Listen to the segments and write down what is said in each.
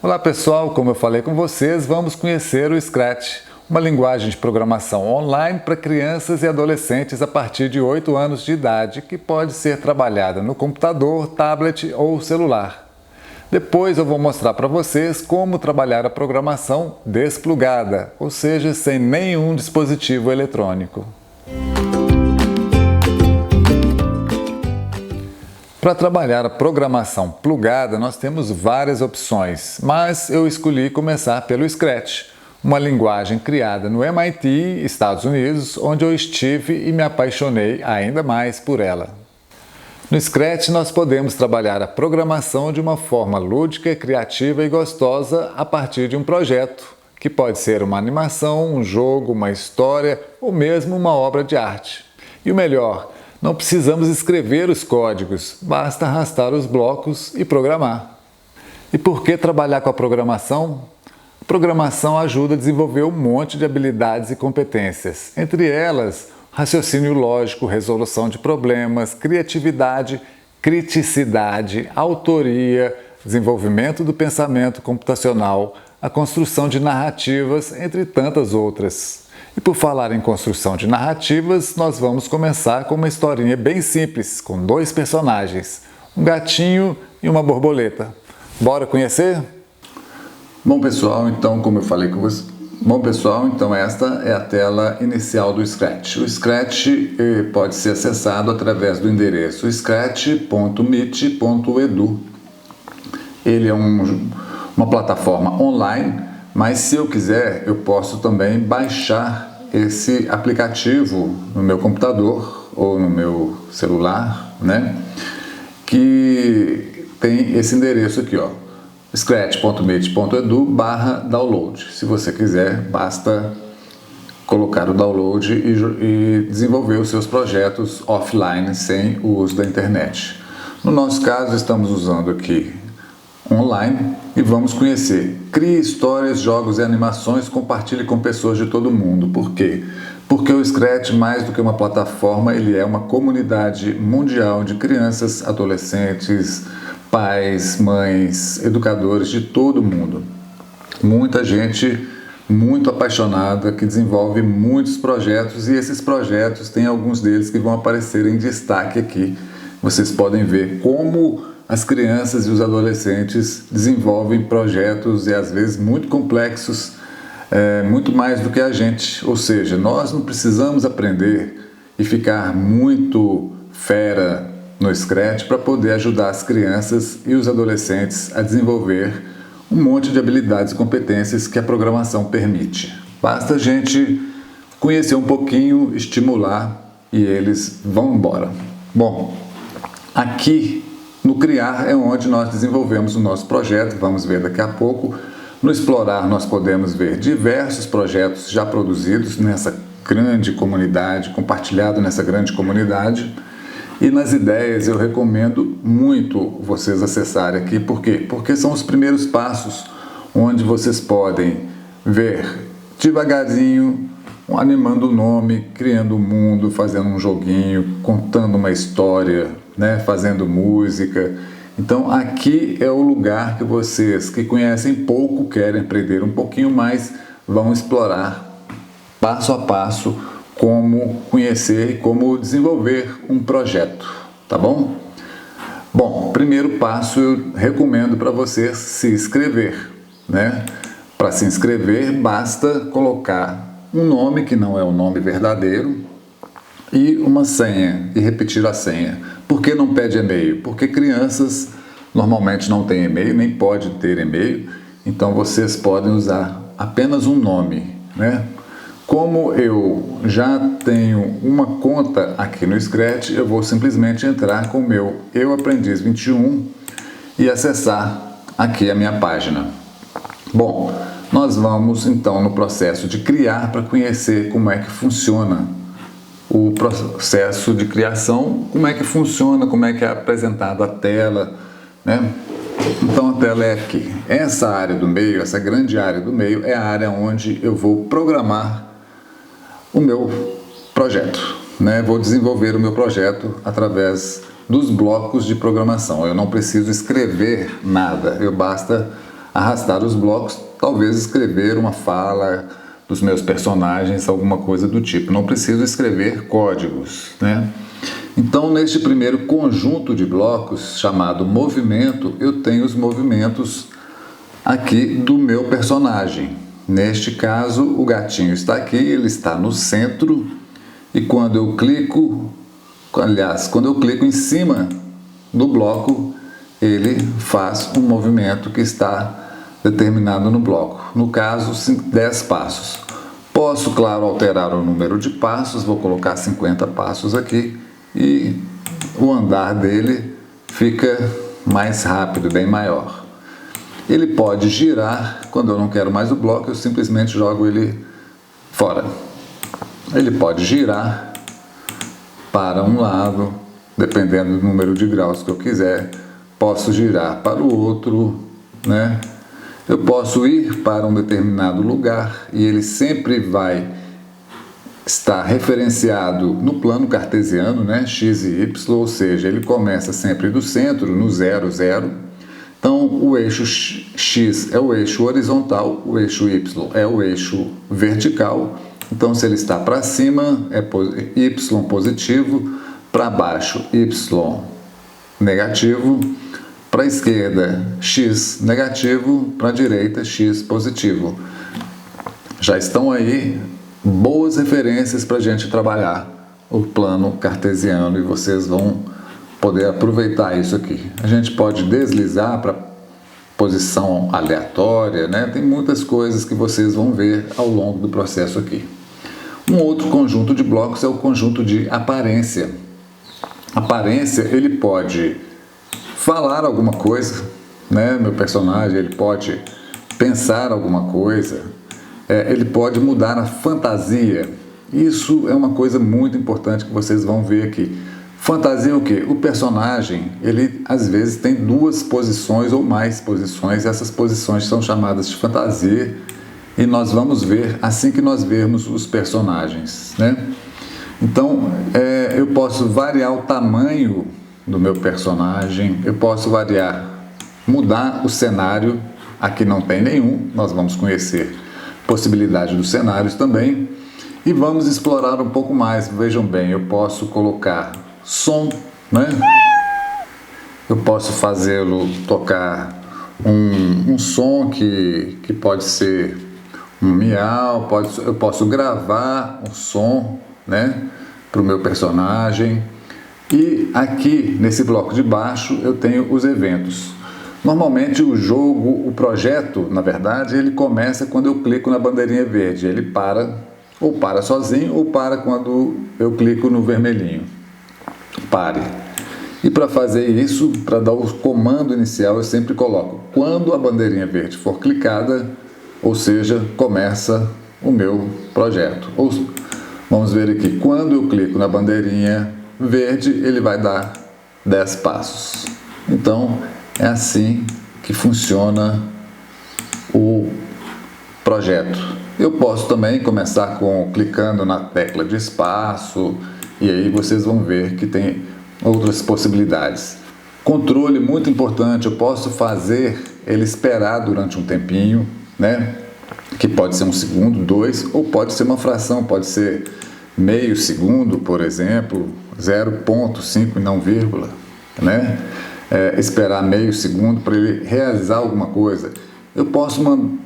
Olá pessoal, como eu falei com vocês, vamos conhecer o Scratch, uma linguagem de programação online para crianças e adolescentes a partir de 8 anos de idade, que pode ser trabalhada no computador, tablet ou celular. Depois eu vou mostrar para vocês como trabalhar a programação desplugada, ou seja, sem nenhum dispositivo eletrônico. Para trabalhar a programação plugada, nós temos várias opções, mas eu escolhi começar pelo Scratch, uma linguagem criada no MIT, Estados Unidos, onde eu estive e me apaixonei ainda mais por ela. No Scratch, nós podemos trabalhar a programação de uma forma lúdica, criativa e gostosa a partir de um projeto, que pode ser uma animação, um jogo, uma história ou mesmo uma obra de arte. E o melhor, não precisamos escrever os códigos, basta arrastar os blocos e programar. E por que trabalhar com a programação? A programação ajuda a desenvolver um monte de habilidades e competências, entre elas raciocínio lógico, resolução de problemas, criatividade, criticidade, autoria, desenvolvimento do pensamento computacional, a construção de narrativas, entre tantas outras. E por falar em construção de narrativas, nós vamos começar com uma historinha bem simples, com 2 personagens, um gatinho e uma borboleta. Bora conhecer? Bom pessoal, então como eu falei com vocês, esta é a tela inicial do Scratch. O Scratch pode ser acessado através do endereço scratch.meet.edu. Ele é uma plataforma online, mas se eu quiser, eu posso também baixar esse aplicativo no meu computador ou no meu celular, né? Que tem esse endereço aqui, ó. scratch.meet.edu/download. Se você quiser, basta colocar o download e desenvolver os seus projetos offline sem o uso da internet. No nosso caso, estamos usando aqui online e vamos conhecer. Crie histórias, jogos e animações, compartilhe com pessoas de todo mundo. Por quê? Porque o Scratch, mais do que uma plataforma, ele é uma comunidade mundial de crianças, adolescentes, pais, mães, educadores de todo mundo. Muita gente muito apaixonada que desenvolve muitos projetos e esses projetos tem alguns deles que vão aparecer em destaque aqui. Vocês podem ver como as crianças e os adolescentes desenvolvem projetos e às vezes muito complexos, muito mais do que a gente. Ou seja, nós não precisamos aprender e ficar muito fera no Scratch para poder ajudar as crianças e os adolescentes a desenvolver um monte de habilidades e competências que a programação permite. Basta a gente conhecer um pouquinho, estimular e eles vão embora. Bom, aqui no Criar é onde nós desenvolvemos o nosso projeto, vamos ver daqui a pouco. No Explorar nós podemos ver diversos projetos já produzidos nessa grande comunidade, compartilhado nessa grande comunidade. E nas ideias eu recomendo muito vocês acessarem aqui, por quê? Porque são os primeiros passos onde vocês podem ver devagarzinho, animando o nome, criando um mundo, fazendo um joguinho, contando uma história, né? Fazendo música. Então aqui é o lugar que vocês que conhecem pouco, querem aprender um pouquinho mais, vão explorar passo a passo como conhecer e como desenvolver um projeto, tá bom? Bom, primeiro passo eu recomendo para você se inscrever, né? Para se inscrever basta colocar um nome que não é o nome verdadeiro e uma senha e repetir a senha. Por que não pede e-mail? Porque crianças normalmente não têm e-mail, nem pode ter e-mail, então vocês podem usar apenas um nome, né? Como eu já tenho uma conta aqui no Scratch, eu vou simplesmente entrar com o meu Eu Aprendiz 21 e acessar aqui a minha página. Bom, nós vamos então no processo de criar para conhecer como é que funciona o processo de criação, como é que funciona, como é que é apresentada a tela, né? Então a tela é aqui. Essa área do meio, essa grande área do meio é a área onde eu vou programar o meu projeto, né? Vou desenvolver o meu projeto através dos blocos de programação. Eu não preciso escrever nada, basta arrastar os blocos, talvez escrever uma fala dos meus personagens, alguma coisa do tipo. Não preciso escrever códigos, né? Então, neste primeiro conjunto de blocos, chamado movimento, eu tenho os movimentos aqui do meu personagem. Neste caso, o gatinho está aqui, ele está no centro, e quando eu clico em cima do bloco, ele faz um movimento que está determinado no bloco. No caso, 10 passos. Posso, claro, alterar o número de passos, vou colocar 50 passos aqui, e o andar dele fica mais rápido, bem maior. Ele pode girar, quando eu não quero mais o bloco, eu simplesmente jogo ele fora. Ele pode girar para um lado, dependendo do número de graus que eu quiser. Posso girar para o outro, né? Eu posso ir para um determinado lugar e ele sempre vai estar referenciado no plano cartesiano, né? X e Y, ou seja, ele começa sempre do centro, no 0, 0. Então, o eixo X é o eixo horizontal, o eixo Y é o eixo vertical. Então, se ele está para cima, é Y positivo, para baixo, Y negativo, para a esquerda, X negativo, para a direita, X positivo. Já estão aí boas referências para a gente trabalhar o plano cartesiano e vocês vão poder aproveitar isso aqui. A gente pode deslizar para posição aleatória, né? Tem muitas coisas que vocês vão ver ao longo do processo aqui. Um outro conjunto de blocos é o conjunto de aparência. Aparência, ele pode falar alguma coisa, né? Meu personagem, ele pode pensar alguma coisa, ele pode mudar a fantasia. Isso é uma coisa muito importante que vocês vão ver aqui. Fantasia é o quê? O personagem, ele às vezes tem 2 posições ou mais posições. Essas posições são chamadas de fantasia e nós vamos ver assim que nós vermos os personagens, né? Então, eu posso variar o tamanho do meu personagem, eu posso mudar o cenário. Aqui não tem nenhum, nós vamos conhecer possibilidade dos cenários também e vamos explorar um pouco mais. Vejam bem, eu posso colocar som, né? Eu posso fazê-lo tocar um som que pode ser um miau, eu posso gravar um som, né, para o meu personagem. E aqui nesse bloco de baixo eu tenho os eventos. Normalmente o projeto, na verdade, ele começa quando eu clico na bandeirinha verde. Ele ou para sozinho, ou para quando eu clico no vermelhinho. Pare. E para fazer isso, para dar o comando inicial, eu sempre coloco quando a bandeirinha verde for clicada, ou seja, começa o meu projeto. Vamos ver aqui, quando eu clico na bandeirinha verde, ele vai dar 10 passos. Então, é assim que funciona o projeto. Eu posso também começar clicando na tecla de espaço, e aí vocês vão ver que tem outras possibilidades. Controle muito importante, eu posso fazer ele esperar durante um tempinho, né? Que pode ser 1 segundo, 2, ou pode ser uma fração, pode ser meio segundo, por exemplo, 0,5 e não vírgula, né? Esperar meio segundo para ele realizar alguma coisa. Eu posso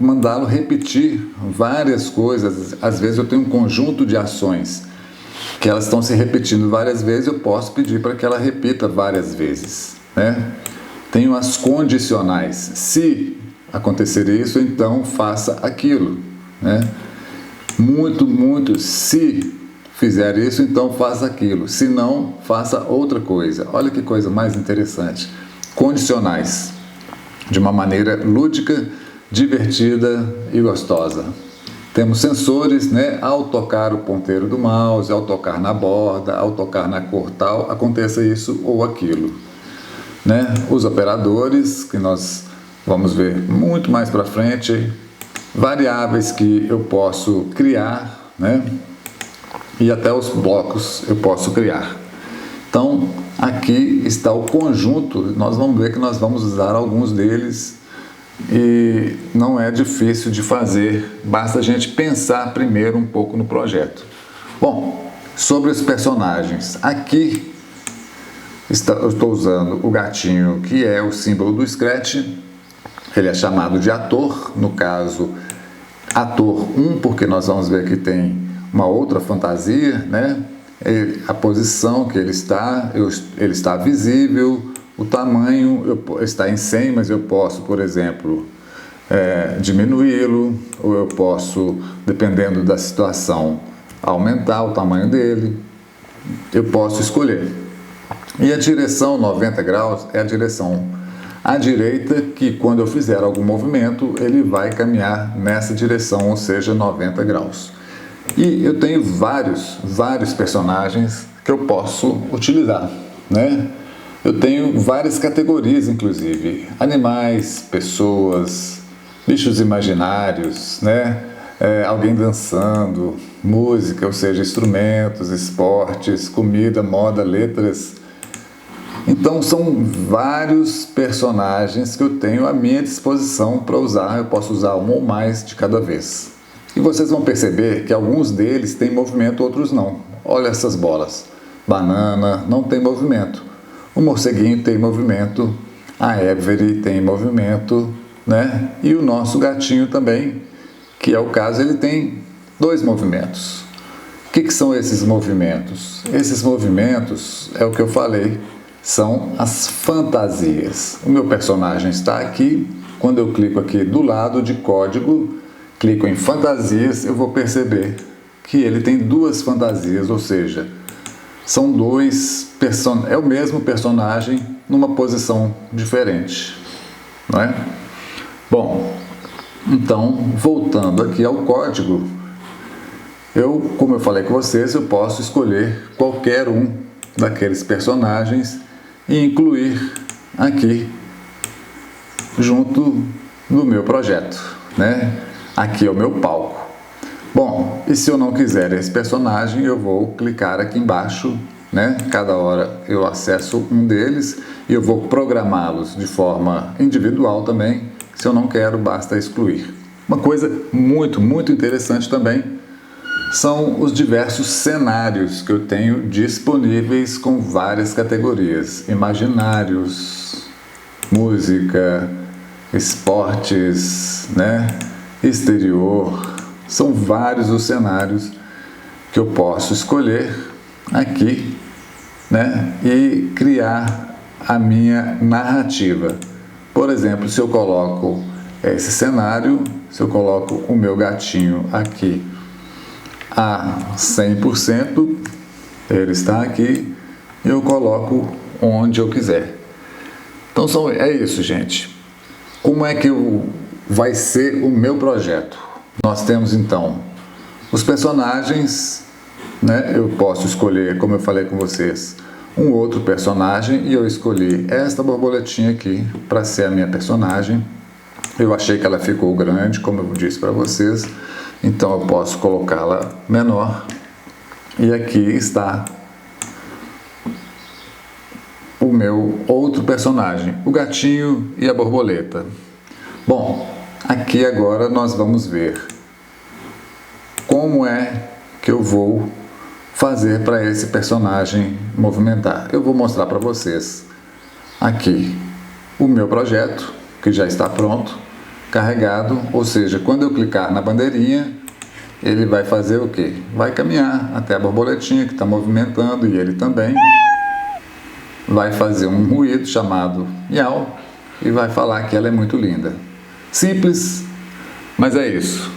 mandá-lo repetir várias coisas. Às vezes eu tenho um conjunto de ações que elas estão se repetindo várias vezes, eu posso pedir para que ela repita várias vezes, né? Tenho as condicionais. Se acontecer isso, então faça aquilo, né? Muito, se fizer isso, então faça aquilo. Se não, faça outra coisa. Olha que coisa mais interessante. Condicionais. De uma maneira lúdica, divertida e gostosa. Temos sensores, né? Ao tocar o ponteiro do mouse, ao tocar na borda, ao tocar na cor tal, aconteça isso ou aquilo, né? Os operadores, que nós vamos ver muito mais para frente. Variáveis que eu posso criar, né? E até os blocos eu posso criar. Então, aqui está o conjunto. Nós vamos ver que nós vamos usar alguns deles e não é difícil de fazer, basta a gente pensar primeiro um pouco no projeto. Bom, sobre os personagens, aqui eu estou usando o gatinho, que é o símbolo do Scratch. Ele é chamado de ator, no caso, ator 1, porque nós vamos ver que tem uma outra fantasia, né? A posição que ele está visível, o tamanho está em 100, mas eu posso, por exemplo, diminuí-lo, ou eu posso, dependendo da situação, aumentar o tamanho dele. Eu posso escolher. E a direção 90 graus é a direção à direita, que quando eu fizer algum movimento, ele vai caminhar nessa direção, ou seja, 90 graus. E eu tenho vários personagens que eu posso utilizar, né? Eu tenho várias categorias, inclusive, animais, pessoas, bichos imaginários, né? Alguém dançando, música, ou seja, instrumentos, esportes, comida, moda, letras. Então são vários personagens que eu tenho à minha disposição para usar. Eu posso usar um ou mais de cada vez. E vocês vão perceber que alguns deles têm movimento, outros não. Olha essas bolas. Banana não tem movimento. O morceguinho tem movimento. A Every tem movimento, né? E o nosso gatinho também, que é o caso, ele tem 2 movimentos. O que são esses movimentos? Esses movimentos é o que eu falei, são as fantasias. O meu personagem está aqui. Quando eu clico aqui do lado de código, clico em fantasias, eu vou perceber que ele tem 2 fantasias, ou seja, são é o mesmo personagem numa posição diferente, não é? Bom, então, voltando aqui ao código, como eu falei com vocês, eu posso escolher qualquer um daqueles personagens e incluir aqui junto do meu projeto, né? Aqui é o meu palco. Bom, e se eu não quiser esse personagem, eu vou clicar aqui embaixo, né? Cada hora eu acesso um deles e eu vou programá-los de forma individual também. Se eu não quero, basta excluir. Uma coisa muito interessante também são os diversos cenários que eu tenho disponíveis com várias categorias: imaginários, música, esportes, né? Exterior. São vários os cenários que eu posso escolher aqui, né? E criar a minha narrativa. Por exemplo, se eu coloco esse cenário, se eu coloco o meu gatinho aqui a 100%, ele está aqui, eu coloco onde eu quiser. Então é isso, gente. Como é que vai ser o meu projeto? Nós temos então os personagens, né? Eu posso escolher, como eu falei com vocês, um outro personagem, e eu escolhi esta borboletinha aqui para ser a minha personagem. Eu achei que ela ficou grande, como eu disse para vocês, então eu posso colocá-la menor. E aqui está o meu outro personagem, o gatinho e a borboleta. Bom, aqui agora nós vamos ver como é que eu vou fazer para esse personagem movimentar. Eu vou mostrar para vocês aqui o meu projeto, que já está pronto, carregado, ou seja, quando eu clicar na bandeirinha, ele vai fazer o quê? Vai caminhar até a borboletinha que está movimentando, e ele também vai fazer um ruído chamado miau e vai falar que ela é muito linda. Simples, mas é isso.